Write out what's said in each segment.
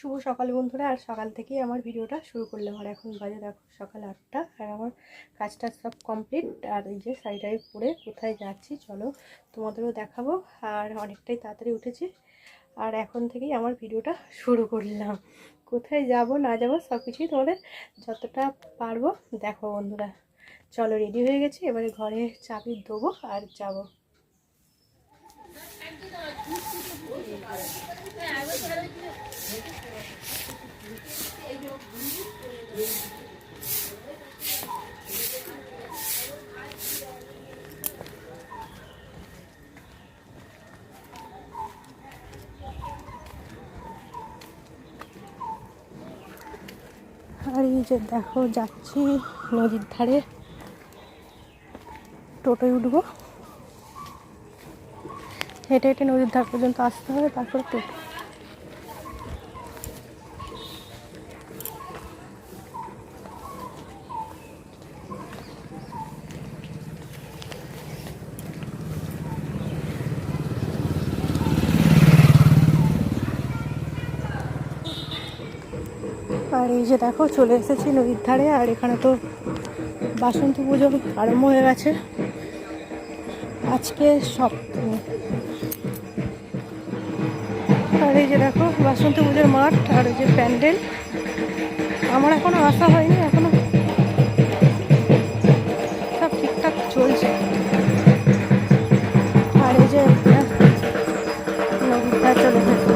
শুভ সকাল বন্ধুরা। আর সকাল থেকেই আমার ভিডিওটা শুরু করলাম। আর এখন বাজে দেখো সকাল 8টা, আর আমার কাজটা সব কমপ্লিট। আর এই যে শাড়িটাই পরে কোথায় যাচ্ছি চলো তোমাদেরও দেখাবো। আর অনেকটাই তাড়াতাড়ি উঠেছি, আর এখন থেকেই আমার ভিডিওটা শুরু করলাম। কোথায় যাব না যাব সব কিছুই তোমাদের যতটা পারবো দেখো বন্ধুরা। চলো রেডি হয়ে গেছি, এবারে ঘরে চাবি দেবো আর যাবো। আর এই যে দেখো যাচ্ছি নদীর ধারে, টোটোয় উঠবো। হেঁটে হেঁটে নদীর ধার পর্যন্ত আসতে হবে, তারপরে টোটো। আর এই যে দেখো চলে এসেছি নদীর ধারে। আর এখানে তো বাসন্তী পুজো আরম্ভ হয়ে গেছে, আজকে সপ্তমী। আর এই যে দেখো বাসন্তী পুজোর মাঠ, আর এই যে প্যান্ডেল। আমার এখনো আসা হয়নি, এখনো সব ঠিকঠাক চলছে। আর এই যে নদীর ধারে চলে এসেছে।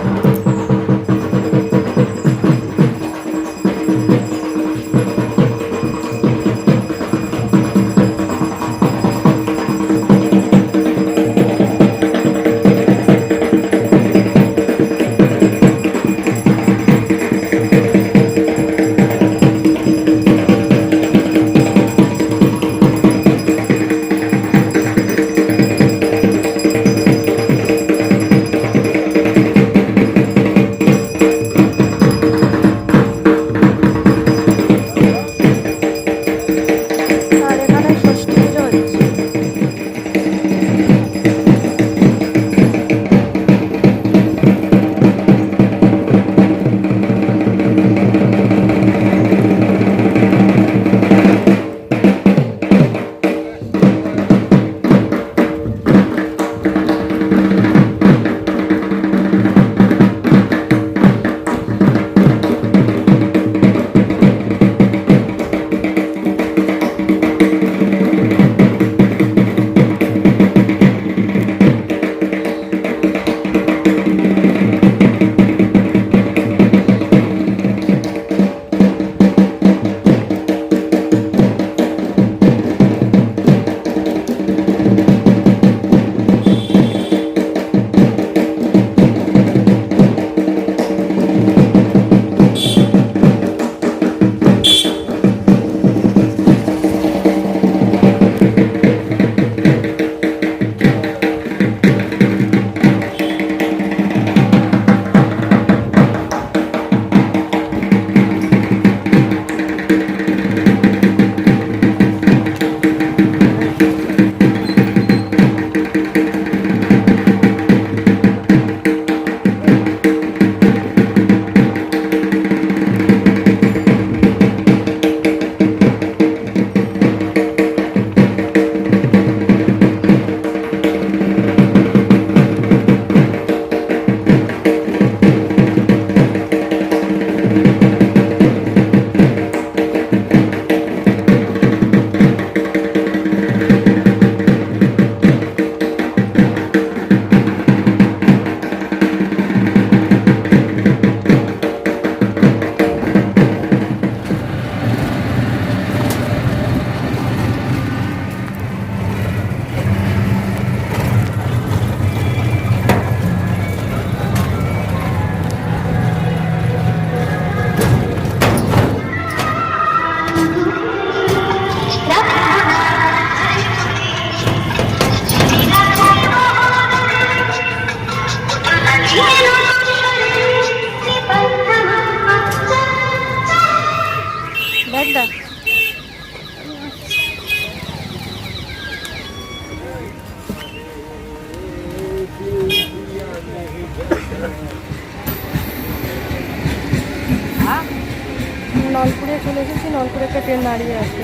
নলপুরে চলে এসেছি, নলপুরে একটা ট্রেন দাঁড়িয়ে আছে,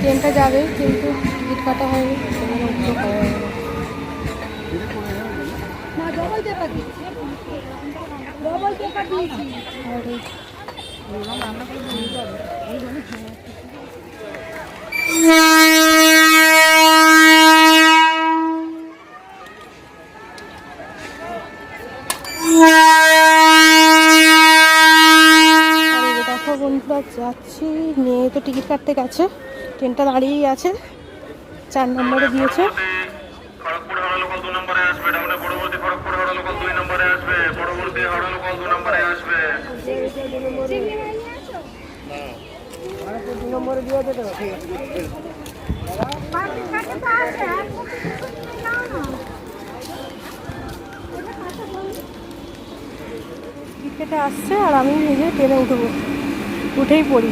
ট্রেনটা যাবে কিন্তু টিকিট কাটা হয়নি, সেখানে উঠতে পারা যাবে দেখো বন্ধুরা, যাচ্ছি নিয়ে তো টিকিট কাটতে গেছে, ট্রেনটা দাঁড়িয়েই আছে, 4 নম্বরে দিয়েছে। খড়গপুর হাওড়া লোকাল 2 নম্বরে আসবে, ডাউনে পরবর্তী খড়গপুর হাওড়া লোকাল 2 নম্বরে আসবে, পরবর্তী হাওড়া লোকাল 2 নম্বরে আসবে। 2 নম্বরে দিয়ে দেবে, ঠিক আছে। টিকিটে আসছে আর আমি নিজে ট্রেনে উঠবো, উঠেই পড়ি।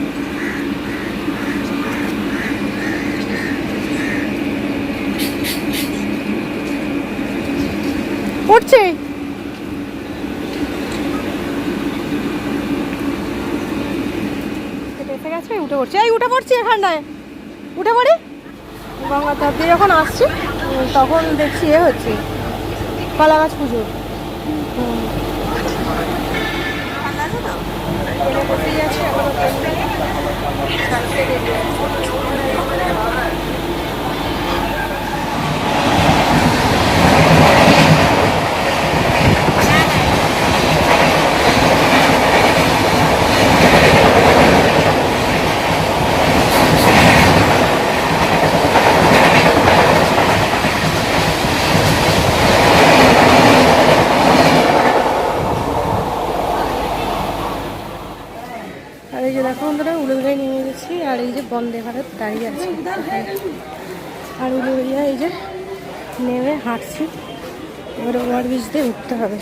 উঠছে, এসে গেছে, উঠে পড়ছে, এই উঠে পড়ছি এখানটায়, উঠে পড়ি। গঙ্গাধার দিয়ে যখন আসছি তখন দেখছি এ হচ্ছে কলা গাছ পুজো। আর এই যে দেখো বন্ধুরা, উলুবেড়িয়ায় নেমে গেছি, আর এই যে বন্দে ভারত দাঁড়িয়ে আছে, আর উলুবেড়িয়া এই যে নেমে হাঁটছি, এবার ওভারব্রিজ দিয়ে উঠতে হবে।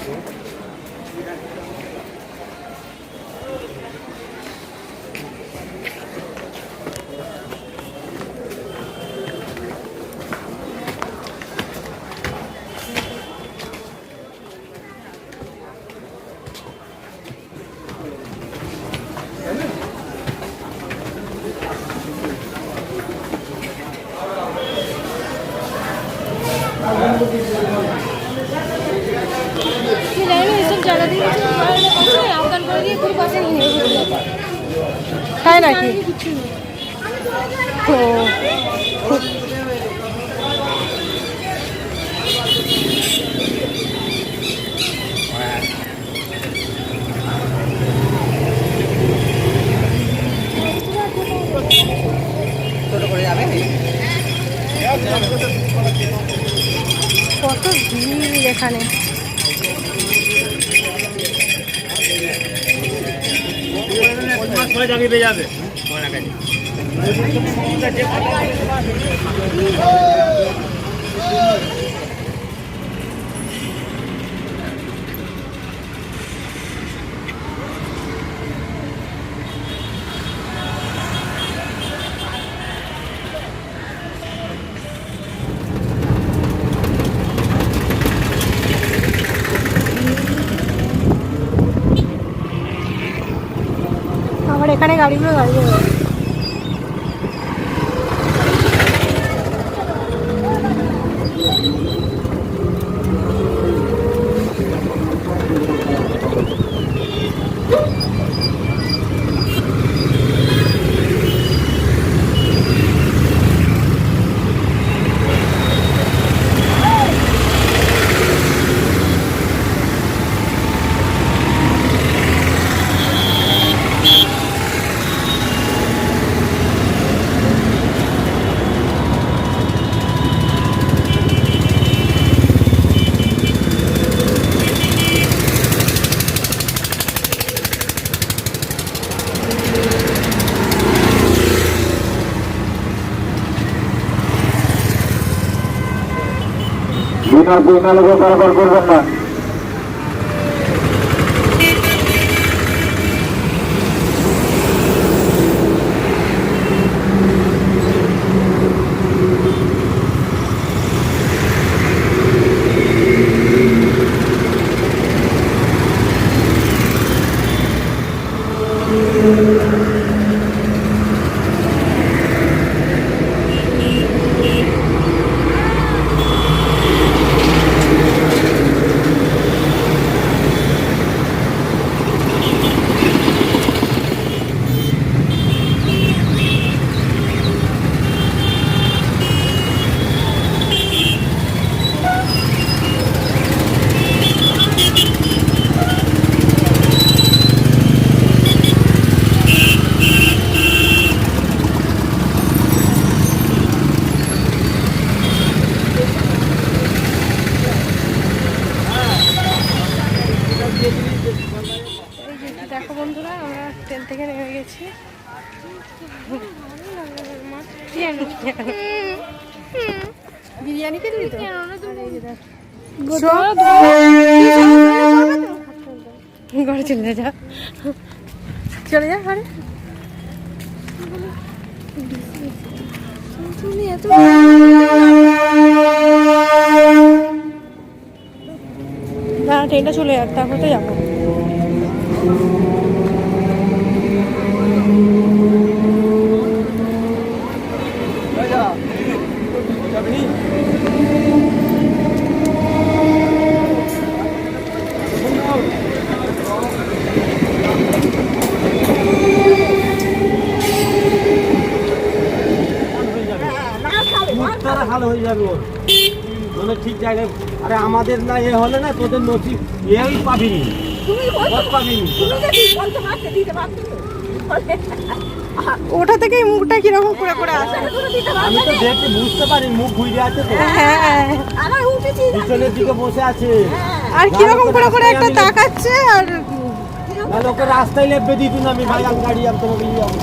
তাই নাকি? কত ভিড় এখানে, যাবে আবার এখানে গাড়িগুলো দাঁড়িয়ে রয়েছে। বিনা বিনা লোক কারবার করবেন না। এই যে দেখো বন্ধুরা, আমরা ট্রেন থেকে নেমে গেছি। বিরিয়ানি খেলি তো। ঘরে চলে যা, চলে যা ঘরে। না ট্রেনটা চলে যাক, তারপর তো যাবো। ভালো হয়ে যাবে ওর মানে ঠিক জায়গায়। আরে আমাদের না এ হলে না তোদের নসিব এই পাবিনি, পাবিনি। ওটা থেকে মুখটা কিরকম করে করে আসে, আমি তো দেখে বুঝতে পারি মুখ ঘুরে আছে তো, পিছনের দিকে বসে আছে আর কিরকম করে করে একটা তাকাচ্ছে। আর তাহলে ওকে রাস্তায় লেপে দিত না। আমি ভাই আমি গাড়ি আমি তোমাকে নিয়ে যাবো।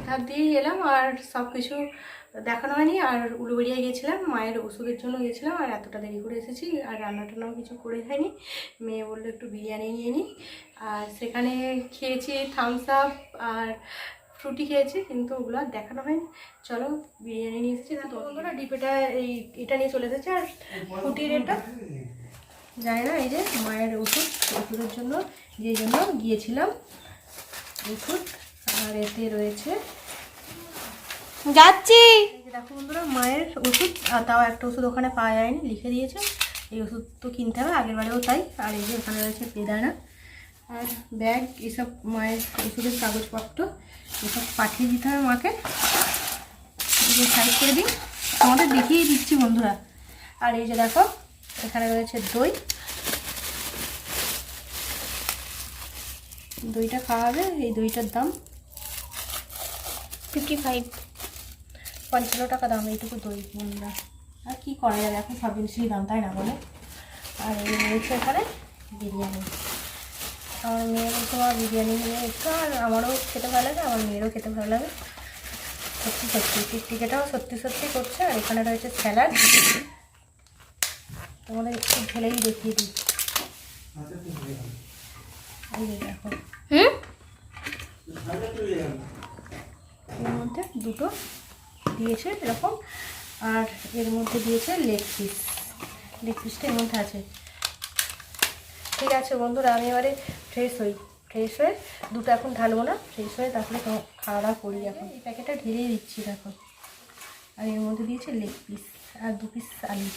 ধার দিয়ে এলাম আর সব কিছু দেখানো হয়নি। আর উলুবেড়িয়া গিয়েছিলাম, মায়ের ওষুধের জন্য গিয়েছিলাম, আর এতটা দেরি করে এসেছি। আর রান্না টান্নাও কিছু করে খাইনি। মেয়ে বললো একটু বিরিয়ানি নিয়ে নিই, আর সেখানে খেয়েছি থামস আপ আর ফ্রুটি খেয়েছি, কিন্তু ওগুলো আর দেখানো হয়নি। চলো বিরিয়ানি নিয়ে এসেছি। তো বন্ধুরা ডিপেটা এটা নিয়ে চলে এসেছে, আর ফ্রুটির এটা জানি না। এই যে মায়ের ওষুধের জন্য যেই জন্য গিয়েছিলাম ওষুধ। আর এতে রয়েছে যাচ্ছি, দেখো বন্ধুরা মায়ের ওষুধ। আর তাও একটা ওষুধ ওখানে পাওয়া যায়নি, লিখে দিয়েছে এই ওষুধ তো কিনতে হবে, আগের বারেও তাই। আর এই যে ওখানে রয়েছে বেদানা আর ব্যাগ, এসব মায়ের ওষুধের কাগজপত্র এসব পাঠিয়ে দিতে হবে মাকে। সাইড করে দিই, তোমাদের দেখিয়ে দিচ্ছি বন্ধুরা। আর এই যে দেখো এখানে রয়েছে দই, দইটা খাওয়া হবে। এই দইটার দাম 55 টাকা দাম এইটুকু দই বন্ধুরা। আর কি করা যাবে, এখন সব জিনিসেরই দাম, তাই না বলে। আর এই রয়েছে এখানে বিরিয়ানি। আমার মেয়ে বলছে আমার বিরিয়ানি নিয়ে একটু, আর আমারও খেতে ভালো লাগে, আমার মেয়েরও খেতে ভালো লাগে। সত্যি সত্যি টিকিটাও সত্যি সত্যি করছে। আর এখানে রয়েছে স্যালাড, তোমাদের একটু ঢেলেই দেখিয়ে দিই। এই যে দেখো এর মধ্যে দুটো দিয়েছে এরকম, আর এর মধ্যে দিয়েছে লেগ পিসটা এর মধ্যে আছে। ঠিক আছে বন্ধুরা, আমি এবারে ফ্রেশ হয়ে দুটো এখন ঢালবো না, ফ্রেশ হয়ে তারপরে খাওয়া দাওয়া করি। এখন এই প্যাকেটটা ঢেলেই দিচ্ছি দেখো। আর এর মধ্যে দিয়েছে লেগ পিস আর 2 পিস আলু,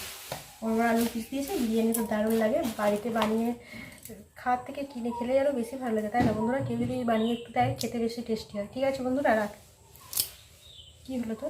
বড় আলুর পিস দিয়েছে। বিরিয়ানি তো দারুণ লাগে, বাড়িতে বানিয়ে খাওয়ার থেকে কিনে খেলে আরও বেশি ভালো লাগে, তাই না বন্ধুরা? কেউ যদি বানিয়ে একটু দেয় খেতে বেশি টেস্টি হয়। ঠিক আছে বন্ধুরা, রাখ। কী হলো তো?